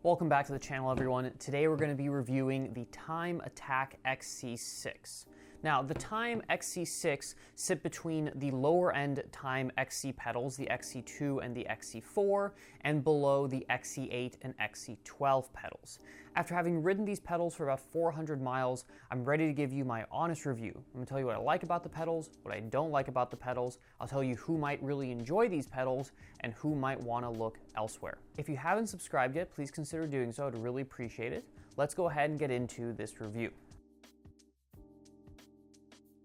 Welcome back to the channel, everyone. Today we're going to be reviewing the TIME ATAC XC6. Now, the TIME XC6 sit between the lower end TIME XC pedals, the XC2 and the XC4, and below the XC8 and XC12 pedals. After having ridden these pedals for about 400 miles, I'm ready to give you my honest review. I'm going to tell you what I like about the pedals, what I don't like about the pedals. I'll tell you who might really enjoy these pedals and who might want to look elsewhere. If you haven't subscribed yet, please consider doing so. I'd really appreciate it. Let's go ahead and get into this review.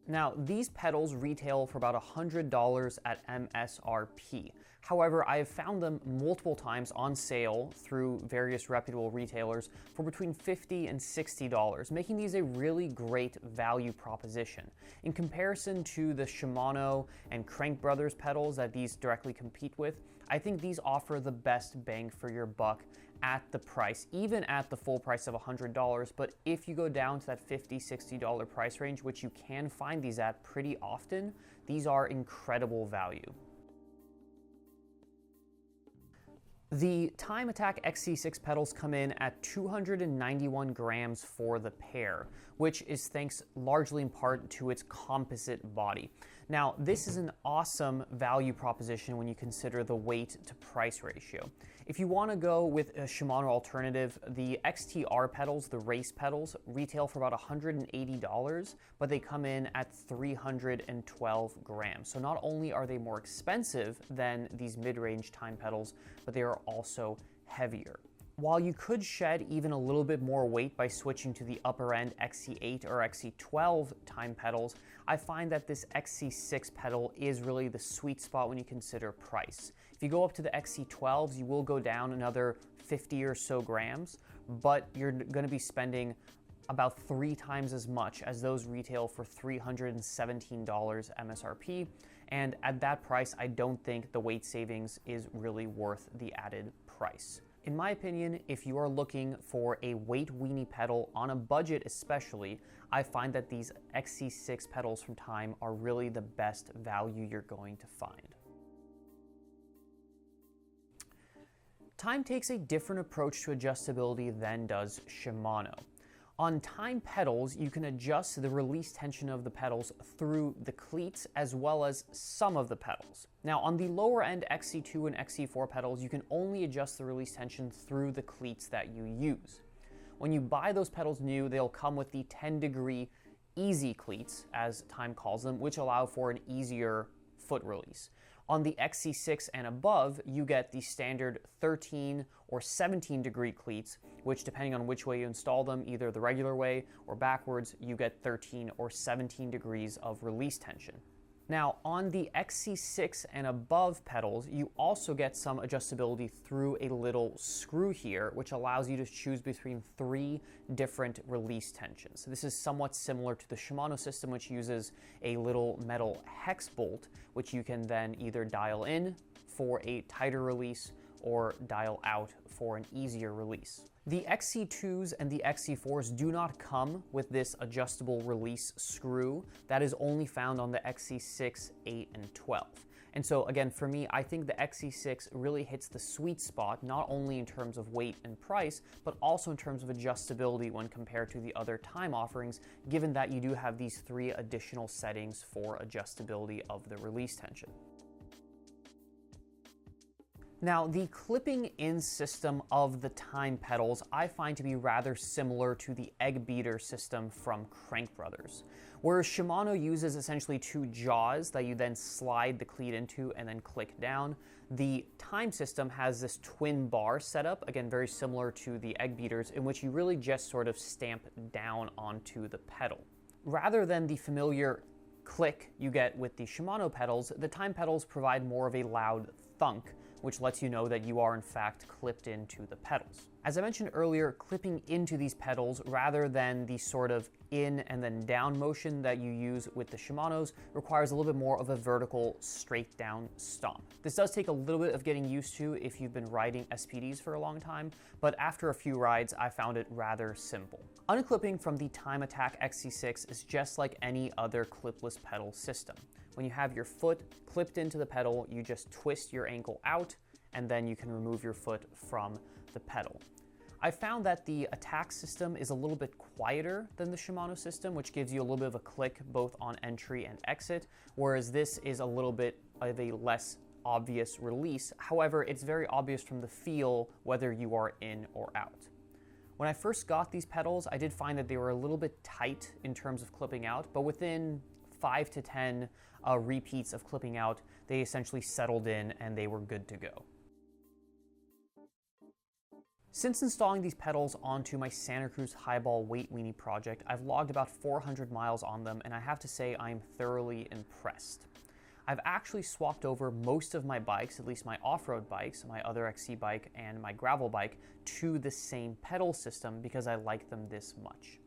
Now, these pedals retail for about $100 at MSRP. However, I have found them multiple times on sale through various reputable retailers for between $50 and $60, making these a really great value proposition. In comparison to the Shimano and Crank Brothers pedals that these directly compete with, I think these offer the best bang for your buck at the price, even at the full price of $100. But if you go down to that $50, $60 price range, which you can find these at pretty often, these are incredible value. The TIME ATAC XC6 pedals come in at 291 grams for the pair, which is thanks largely in part to its composite body. Now, this is an awesome value proposition when you consider the weight to price ratio. If you want to go with a Shimano alternative, the XTR pedals, the race pedals, retail for about $180, but they come in at 312 grams. So not only are they more expensive than these mid-range TIME pedals, but they are also heavier. While you could shed even a little bit more weight by switching to the upper end XC8 or XC12 TIME pedals, I find that this XC6 pedal is really the sweet spot when you consider price. If you go up to the XC12s, you will go down another 50 or so grams, but you're going to be spending about 3 times as much as those retail for $317 MSRP. And at that price, I don't think the weight savings is really worth the added price. In my opinion, if you are looking for a weight weenie pedal on a budget especially, I find that these XC6 pedals from TIME are really the best value you're going to find. TIME takes a different approach to adjustability than does Shimano. On TIME pedals, you can adjust the release tension of the pedals through the cleats as well as some of the pedals. Now, on the lower end XC2 and XC4 pedals, you can only adjust the release tension through the cleats that you use. When you buy those pedals new, they'll come with the 10-degree easy cleats, as TIME calls them, which allow for an easier foot release. On the XC6 and above, you get the standard 13 or 17 degree cleats, which depending on which way you install them, either the regular way or backwards, you get 13 or 17 degrees of release tension. Now, on the XC6 and above pedals, you also get some adjustability through a little screw here, which allows you to choose between 3 different release tensions. So this is somewhat similar to the Shimano system, which uses a little metal hex bolt, which you can then either dial in for a tighter release or dial out for an easier release. The XC2s and the XC4s do not come with this adjustable release screw. That is only found on the XC6, 8, and 12. And so again, for me, I think the XC6 really hits the sweet spot, not only in terms of weight and price, but also in terms of adjustability when compared to the other TIME offerings, given that you do have these 3 additional settings for adjustability of the release tension. Now, the clipping in system of the TIME pedals I find to be rather similar to the egg beater system from Crank Brothers. Whereas Shimano uses essentially 2 jaws that you then slide the cleat into and then click down, the TIME system has this twin bar setup, again very similar to the egg beaters, in which you really just sort of stamp down onto the pedal. Rather than the familiar click you get with the Shimano pedals, the TIME pedals provide more of a loud thunk, which lets you know that you are in fact clipped into the pedals. As I mentioned earlier, clipping into these pedals rather than the sort of in and then down motion that you use with the Shimanos requires a little bit more of a vertical straight down stomp. This does take a little bit of getting used to if you've been riding SPDs for a long time, but after a few rides, I found it rather simple. Unclipping from the TIME ATAC XC6 is just like any other clipless pedal system. When you have your foot clipped into the pedal, you just twist your ankle out, and then you can remove your foot from the pedal. I found that the attack system is a little bit quieter than the Shimano system, which gives you a little bit of a click both on entry and exit, whereas this is a little bit of a less obvious release. However, it's very obvious from the feel whether you are in or out. When I first got these pedals, I did find that they were a little bit tight in terms of clipping out, but within 5 to 10 repeats of clipping out, they essentially settled in and they were good to go. Since installing these pedals onto my Santa Cruz Highball Weight Weenie project, I've logged about 400 miles on them, and I have to say I'm thoroughly impressed. I've actually swapped over most of my bikes, at least my off-road bikes, my other XC bike and my gravel bike, to the same pedal system because I like them this much.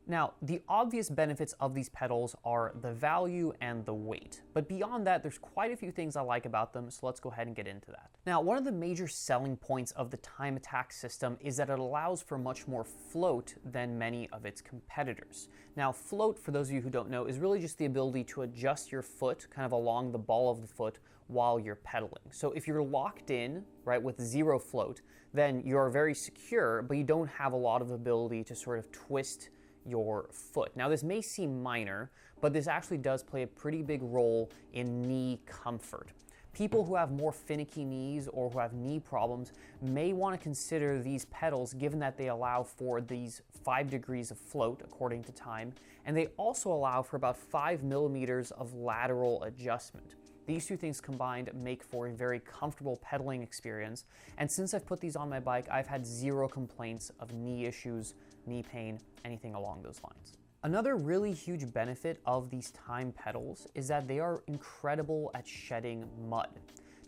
Now, the obvious benefits of these pedals are the value and the weight, but beyond that, there's quite a few things I like about them, so let's go ahead and get into that. Now, one of the major selling points of the TIME ATAC system is that it allows for much more float than many of its competitors. Now, float, for those of you who don't know, is really just the ability to adjust your foot kind of along the ball of the foot while you're pedaling. So if you're locked in, right, with zero float, then you're very secure, but you don't have a lot of ability to sort of twist your foot. Now, this may seem minor, but this actually does play a pretty big role in knee comfort. People who have more finicky knees or who have knee problems may want to consider these pedals, given that they allow for these 5 degrees of float, according to Time, and they also allow for about 5 millimeters of lateral adjustment. These two things combined make for a very comfortable pedaling experience, and since I've put these on my bike, I've had zero complaints of knee issues, knee pain, anything along those lines. Another really huge benefit of these Time pedals is that they are incredible at shedding mud.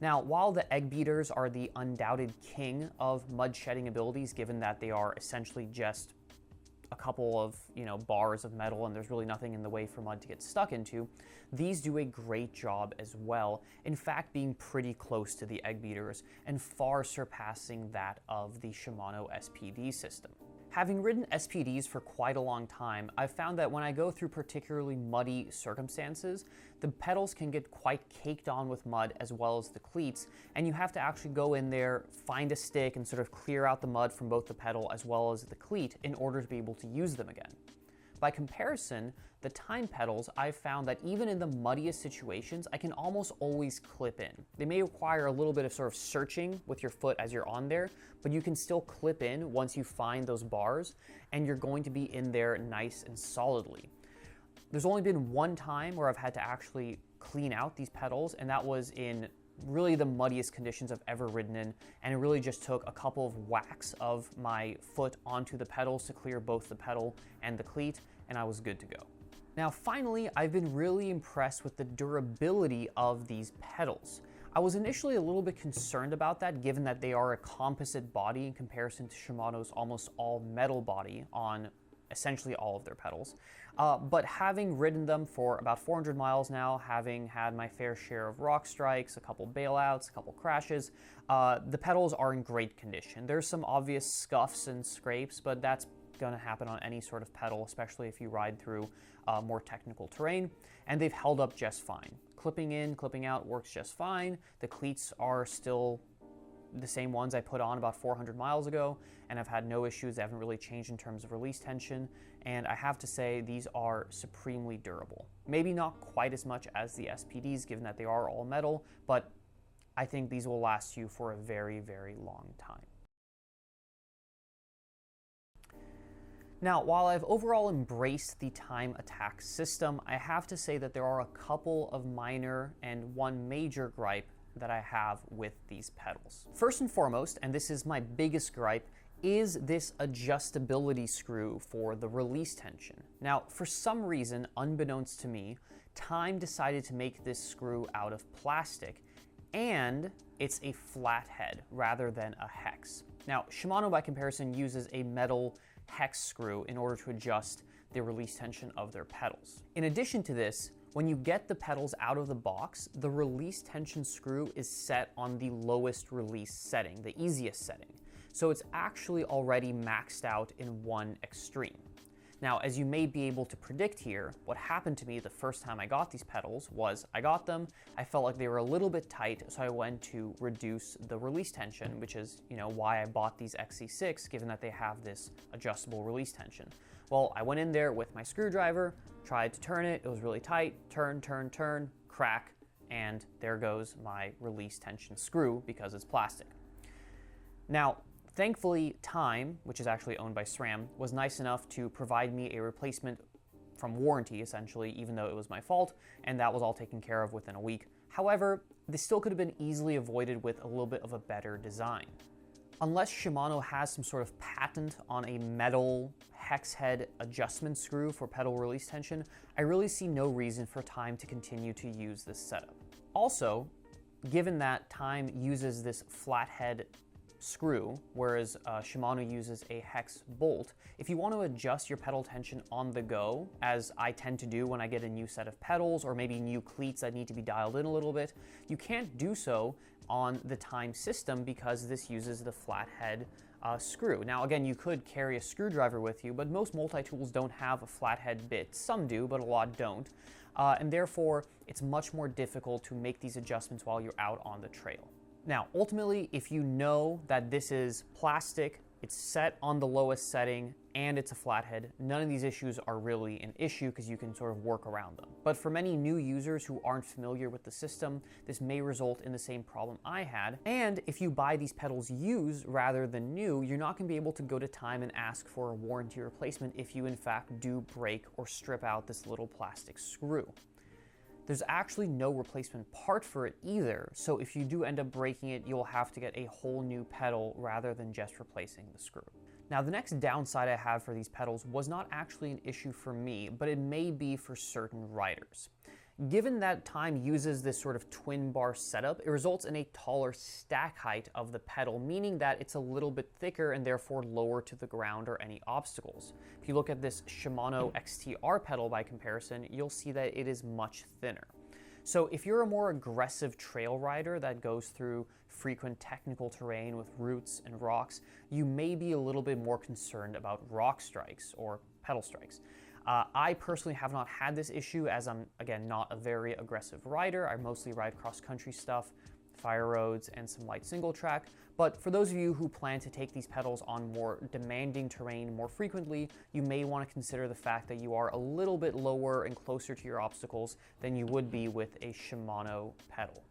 Now, while the egg beaters are the undoubted king of mud shedding abilities, given that they are essentially just a couple of, bars of metal and there's really nothing in the way for mud to get stuck into, these do a great job as well. In fact, being pretty close to the egg beaters and far surpassing that of the Shimano SPD system. Having ridden SPDs for quite a long time, I've found that when I go through particularly muddy circumstances, the pedals can get quite caked on with mud as well as the cleats, and you have to actually go in there, find a stick, and sort of clear out the mud from both the pedal as well as the cleat in order to be able to use them again. By comparison, the Time pedals, I've found that even in the muddiest situations, I can almost always clip in. They may require a little bit of sort of searching with your foot as you're on there, but you can still clip in once you find those bars, and you're going to be in there nice and solidly. There's only been one time where I've had to actually clean out these pedals, and that was in really the muddiest conditions I've ever ridden in, and it really just took a couple of whacks of my foot onto the pedals to clear both the pedal and the cleat, and I was good to go. Now, finally, I've been really impressed with the durability of these pedals. I was initially a little bit concerned about that, given that they are a composite body in comparison to Shimano's almost all metal body on essentially all of their pedals. But having ridden them for about 400 miles now, having had my fair share of rock strikes, a couple bailouts, a couple crashes, the pedals are in great condition. There's some obvious scuffs and scrapes, but that's going to happen on any sort of pedal, especially if you ride through more technical terrain, and they've held up just fine. Clipping in, clipping out works just fine. The cleats are still the same ones I put on about 400 miles ago, and I've had no issues. They haven't really changed in terms of release tension, and I have to say these are supremely durable. Maybe not quite as much as the SPDs, given that they are all metal, but I think these will last you for a very, very long time. Now, while I've overall embraced the TIME ATAC system, I have to say that there are a couple of minor and one major gripe that I have with these pedals. First and foremost, and this is my biggest gripe, is this adjustability screw for the release tension. Now, for some reason, unbeknownst to me, TIME decided to make this screw out of plastic, and it's a flat head rather than a hex. Now, Shimano, by comparison, uses a metal hex screw in order to adjust the release tension of their pedals. In addition to this, when you get the pedals out of the box, the release tension screw is set on the lowest release setting, the easiest setting. So it's actually already maxed out in one extreme. Now, as you may be able to predict here, what happened to me the first time I got these pedals was I got them, I felt like they were a little bit tight, so I went to reduce the release tension, which is, why I bought these XC6, given that they have this adjustable release tension. Well, I went in there with my screwdriver, tried to turn it was really tight, turn, crack, and there goes my release tension screw because it's plastic. Now, thankfully, TIME, which is actually owned by SRAM, was nice enough to provide me a replacement from warranty, essentially, even though it was my fault, and that was all taken care of within a week. However, this still could have been easily avoided with a little bit of a better design. Unless Shimano has some sort of patent on a metal hex head adjustment screw for pedal release tension, I really see no reason for TIME to continue to use this setup. Also, given that TIME uses this flathead screw, whereas Shimano uses a hex bolt, if you want to adjust your pedal tension on the go, as I tend to do when I get a new set of pedals or maybe new cleats that need to be dialed in a little bit, you can't do so on the TIME system because this uses the flathead screw. Now again, you could carry a screwdriver with you, but most multi-tools don't have a flathead bit. Some do, but a lot don't. And therefore, it's much more difficult to make these adjustments while you're out on the trail. Now, ultimately, if you know that this is plastic, it's set on the lowest setting, and it's a flathead, none of these issues are really an issue because you can sort of work around them. But for many new users who aren't familiar with the system, this may result in the same problem I had. And if you buy these pedals used rather than new, you're not going to be able to go to TIME and ask for a warranty replacement if you in fact do break or strip out this little plastic screw. There's actually no replacement part for it either, so if you do end up breaking it, you'll have to get a whole new pedal rather than just replacing the screw. Now, the next downside I have for these pedals was not actually an issue for me, but it may be for certain riders. Given that TIME uses this sort of twin bar setup, it results in a taller stack height of the pedal, meaning that it's a little bit thicker and therefore lower to the ground or any obstacles. If you look at this Shimano XTR pedal by comparison, you'll see that it is much thinner. So if you're a more aggressive trail rider that goes through frequent technical terrain with roots and rocks, you may be a little bit more concerned about rock strikes or pedal strikes. I personally have not had this issue as I'm, again, not a very aggressive rider. I mostly ride cross-country stuff, fire roads, and some light single track. But for those of you who plan to take these pedals on more demanding terrain more frequently, you may want to consider the fact that you are a little bit lower and closer to your obstacles than you would be with a Shimano pedal.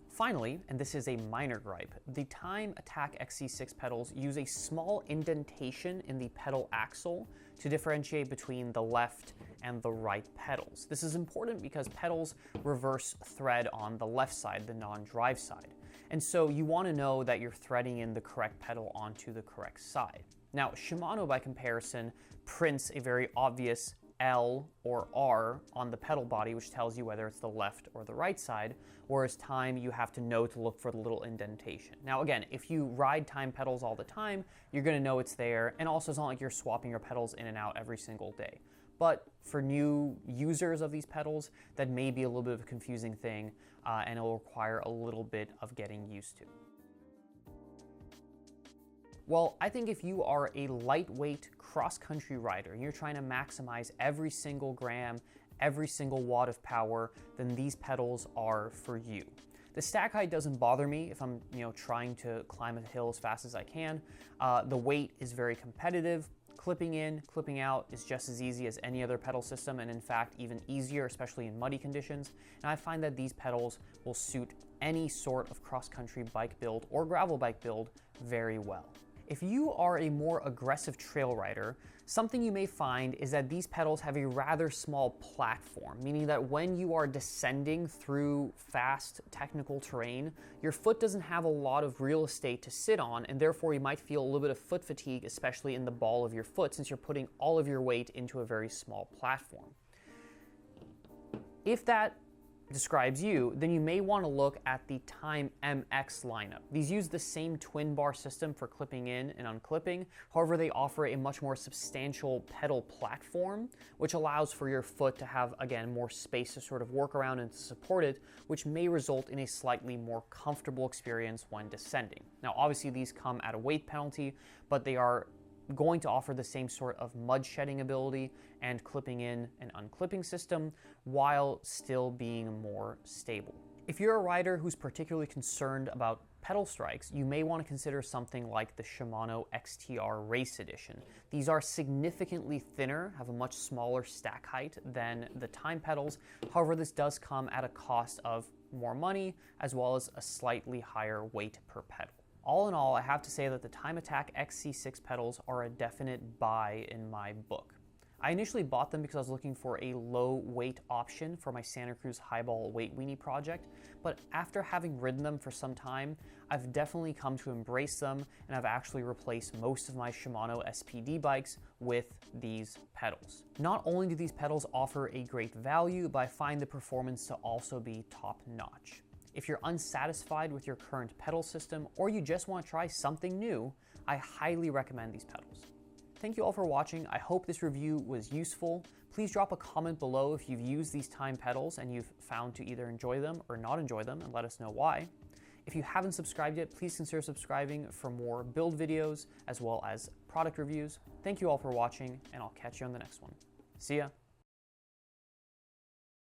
Finally, and this is a minor gripe, the TIME ATAC XC6 pedals use a small indentation in the pedal axle to differentiate between the left and the right pedals. This is important because pedals reverse thread on the left side, the non-drive side. And so you want to know that you're threading in the correct pedal onto the correct side. Now, Shimano, by comparison, prints a very obvious L or R on the pedal body, which tells you whether it's the left or the right side, whereas TIME, you have to know to look for the little indentation. Now again, if you ride TIME pedals all the time, you're going to know it's there, and also it's not like you're swapping your pedals in and out every single day. But for new users of these pedals, that may be a little bit of a confusing thing, and it will require a little bit of getting used to. Well, I think if you are a lightweight cross-country rider and you're trying to maximize every single gram, every single watt of power, then these pedals are for you. The stack height doesn't bother me if I'm trying to climb a hill as fast as I can. The weight is very competitive. Clipping in, clipping out is just as easy as any other pedal system, and in fact even easier, especially in muddy conditions. And I find that these pedals will suit any sort of cross-country bike build or gravel bike build very well. If you are a more aggressive trail rider, something you may find is that these pedals have a rather small platform, meaning that when you are descending through fast technical terrain, your foot doesn't have a lot of real estate to sit on, and therefore you might feel a little bit of foot fatigue, especially in the ball of your foot, since you're putting all of your weight into a very small platform. If that describes you, then you may want to look at the TIME MX lineup. These use the same twin bar system for clipping in and unclipping. However, they offer a much more substantial pedal platform, which allows for your foot to have, again, more space to sort of work around and to support it, which may result in a slightly more comfortable experience when descending. Now, obviously these come at a weight penalty, but they are going to offer the same sort of mud shedding ability and clipping in and unclipping system while still being more stable. If you're a rider who's particularly concerned about pedal strikes, you may want to consider something like the Shimano XTR Race Edition. These are significantly thinner, have a much smaller stack height than the Time pedals. However, this does come at a cost of more money as well as a slightly higher weight per pedal. All in all, I have to say that the TIME ATAC XC6 pedals are a definite buy in my book. I initially bought them because I was looking for a low weight option for my Santa Cruz highball weight weenie project, but after having ridden them for some time, I've definitely come to embrace them, and I've actually replaced most of my Shimano SPD bikes with these pedals. Not only do these pedals offer a great value, but I find the performance to also be top notch. If you're unsatisfied with your current pedal system, or you just want to try something new, I highly recommend these pedals. Thank you all for watching. I hope this review was useful. Please drop a comment below if you've used these Time pedals and you've found to either enjoy them or not enjoy them, and let us know why. If you haven't subscribed yet, please consider subscribing for more build videos as well as product reviews. Thank you all for watching, and I'll catch you on the next one. See ya.